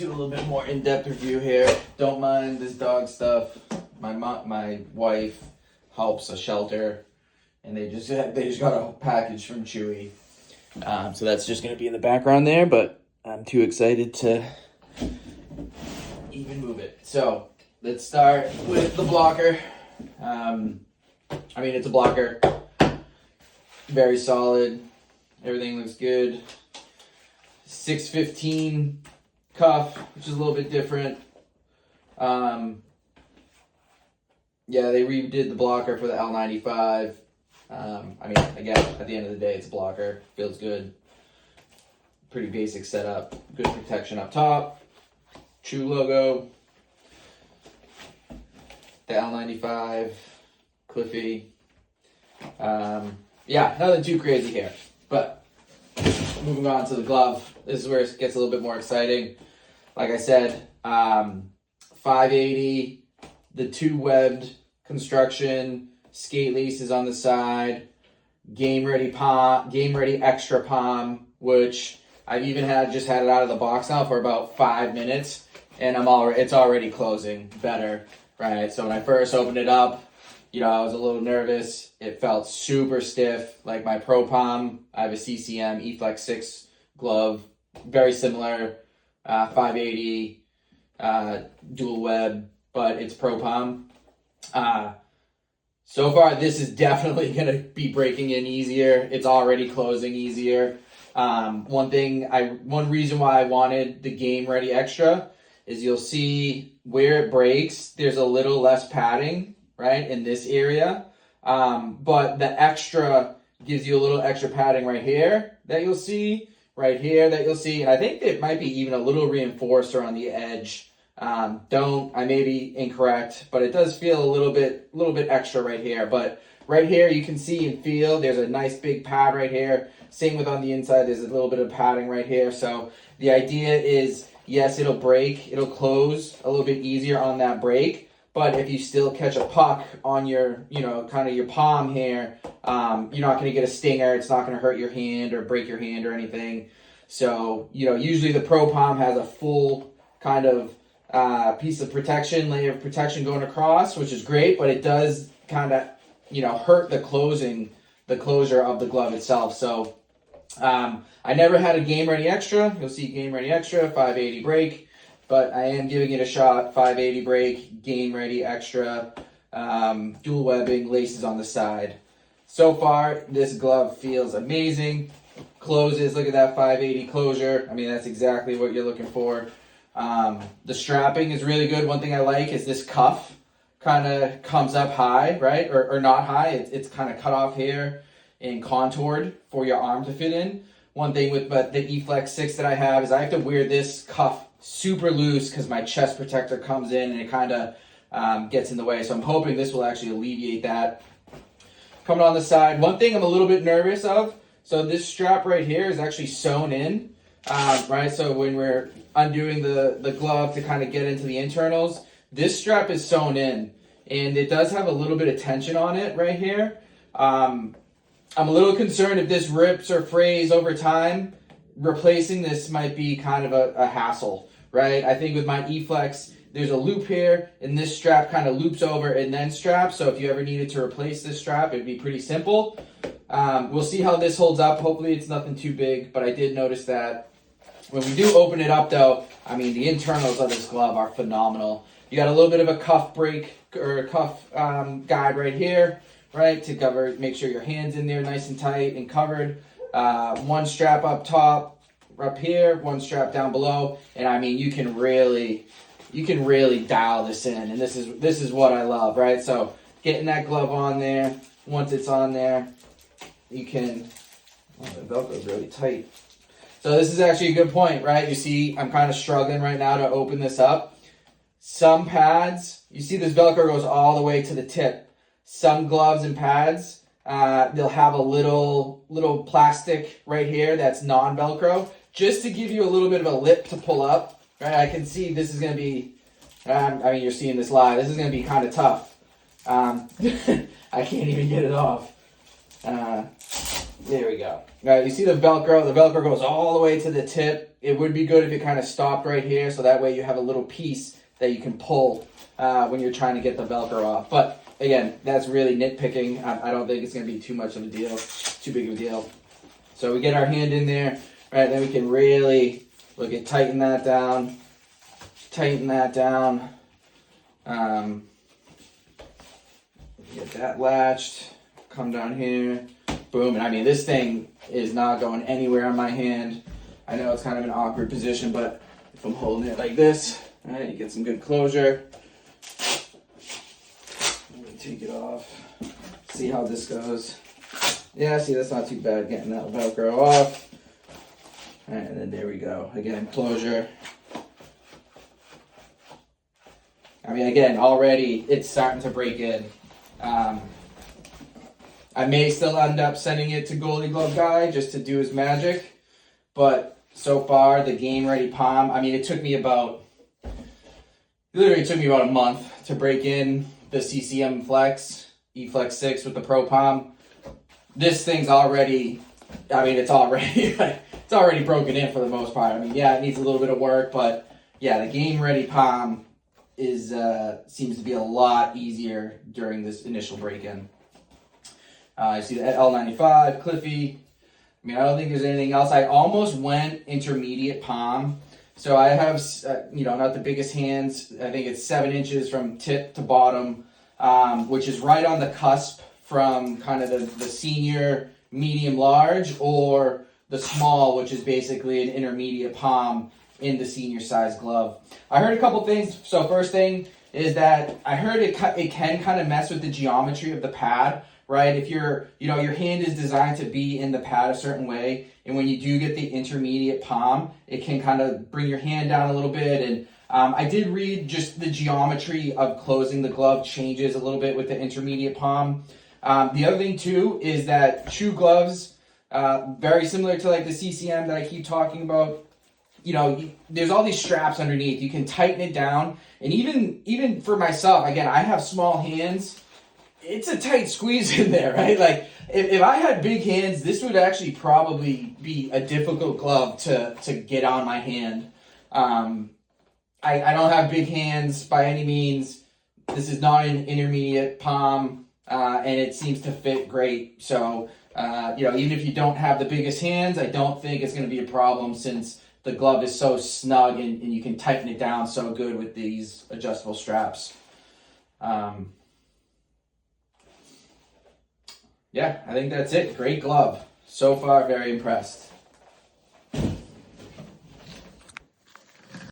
do a little bit more in-depth review here. Don't mind this dog stuff. My wife helps a shelter, and they just got a package from Chewy. So that's just gonna be in the background there, but I'm too excited to even move it. So let's start with the blocker. It's a blocker. Very solid. Everything looks good. 615 cuff, which is a little bit different. Yeah, they redid the blocker for the L95. Again, at the end of the day, it's a blocker. Feels good. Pretty basic setup. Good protection up top. Chew logo. The L95. Cliffy. Nothing too crazy here. But moving on to the glove. This is where it gets a little bit more exciting. Like I said, 580, the two webbed construction, skate laces on the side, game ready extra palm, which I've even just had it out of the box now for about 5 minutes, and it's already closing better, right? So when I first opened it up, I was a little nervous. It felt super stiff, like my Pro Palm. I have a CCM E-Flex 6 glove, very similar, 580, dual web, but it's Pro Palm. So far, this is definitely going to be breaking in easier. It's already closing easier. One reason why I wanted the Game Ready Extra is you'll see where it breaks, there's a little less padding, right, in this area. But the extra gives you a little extra padding right here that you'll see, right here that you'll see. And I think it might be even a little reinforcer on the edge. I may be incorrect, but it does feel a little bit extra right here. But right here, you can see and feel there's a nice big pad right here. Same with on the inside, there's a little bit of padding right here. So the idea is, yes, it'll break, it'll close a little bit easier on that break. But if you still catch a puck on your, kind of your palm here, you're not going to get a stinger. It's not going to hurt your hand or break your hand or anything. So, usually the Pro Palm has a full kind of piece of protection, layer of protection going across, which is great, but it does kind of, hurt the closure of the glove itself. So I never had a Game Ready Extra. You'll see Game Ready Extra, 580 break, but I am giving it a shot. 580 break, Game Ready Extra, dual webbing, laces on the side. So far, this glove feels amazing. Closes, look at that 580 closure. That's exactly what you're looking for. The strapping is really good. One thing I like is this cuff kind of comes up high, right? Or not high. It's kind of cut off here and contoured for your arm to fit in. One thing with the E-Flex 6 that I have is I have to wear this cuff super loose because my chest protector comes in and it kind of gets in the way. So I'm hoping this will actually alleviate that. Coming on the side, one thing I'm a little bit nervous of, so this strap right here is actually sewn in, right? So when we're undoing the glove to kind of get into the internals, this strap is sewn in, and it does have a little bit of tension on it right here. I'm a little concerned if this rips or frays over time. Replacing this might be kind of a hassle, right? I think with my E-Flex, there's a loop here, and this strap kind of loops over and then straps. So if you ever needed to replace this strap, it'd be pretty simple. We'll see how this holds up. Hopefully it's nothing too big, but I did notice that when we do open it up though, the internals of this glove are phenomenal. You got a little bit of a cuff break or a cuff guide right here, right? To make sure your hand's in there nice and tight and covered. One strap up top, up here, one strap down below, and you can really dial this in, and this is what I love, right? So getting that glove on there, once it's on there, you can. The Velcro's really tight. So this is actually a good point, right? You see, I'm kind of struggling right now to open this up. Some pads, you see this Velcro goes all the way to the tip. Some gloves and pads, they'll have a little plastic right here that's non-Velcro, just to give you a little bit of a lip to pull up, right? I can see this is going to be, you're seeing this live, this is going to be kind of tough. I can't even get it off. There we go. All right, you see the Velcro? The Velcro goes all the way to the tip. It would be good if it kind of stopped right here, so that way you have a little piece that you can pull when you're trying to get the Velcro off. But again, that's really nitpicking. I don't think it's going to be too much of a deal, too big of a deal. So we get our hand in there, right? Then we can really look at tighten that down. Get that latched. Come down here. Boom. And I mean, this thing is not going anywhere on my hand. I know it's kind of an awkward position, but if I'm holding it like this, all right, you get some good closure. Let me take it off. See how this goes. Yeah, see, that's not too bad getting that Velcro off. All right, and then there we go. Again, closure. I mean, again, already it's starting to break in. I may still end up sending it to Goalie Glove Guy just to do his magic, but so far the game ready palm, I mean, it took me about a month to break in the CCM Flex, E-Flex 6 with the Pro Palm. This thing's already, I mean, it's already broken in for the most part. I mean, yeah, it needs a little bit of work, but yeah, the game ready palm is seems to be a lot easier during this initial break-in. I see the L95, Cliffy. I mean, I don't think there's anything else. I almost went intermediate palm. So I have, not the biggest hands. I think it's 7 inches from tip to bottom, which is right on the cusp from kind of the senior, medium, large, or the small, which is basically an intermediate palm in the senior size glove. I heard a couple things. So first thing is that I heard it can kind of mess with the geometry of the pad. Right, if your hand is designed to be in the pad a certain way, and when you do get the intermediate palm, it can kind of bring your hand down a little bit. And I did read just the geometry of closing the glove changes a little bit with the intermediate palm. The other thing too is that shoe gloves, very similar to like the CCM that I keep talking about. There's all these straps underneath. You can tighten it down, and even for myself, again, I have small hands. It's a tight squeeze in there, right? Like, if I had big hands, this would actually probably be a difficult glove to get on my hand. I don't have big hands by any means. This is not an intermediate palm, and it seems to fit great. So, even if you don't have the biggest hands, I don't think it's going to be a problem since the glove is so snug and you can tighten it down so good with these adjustable straps. Yeah, I think that's it. Great glove. So far, very impressed.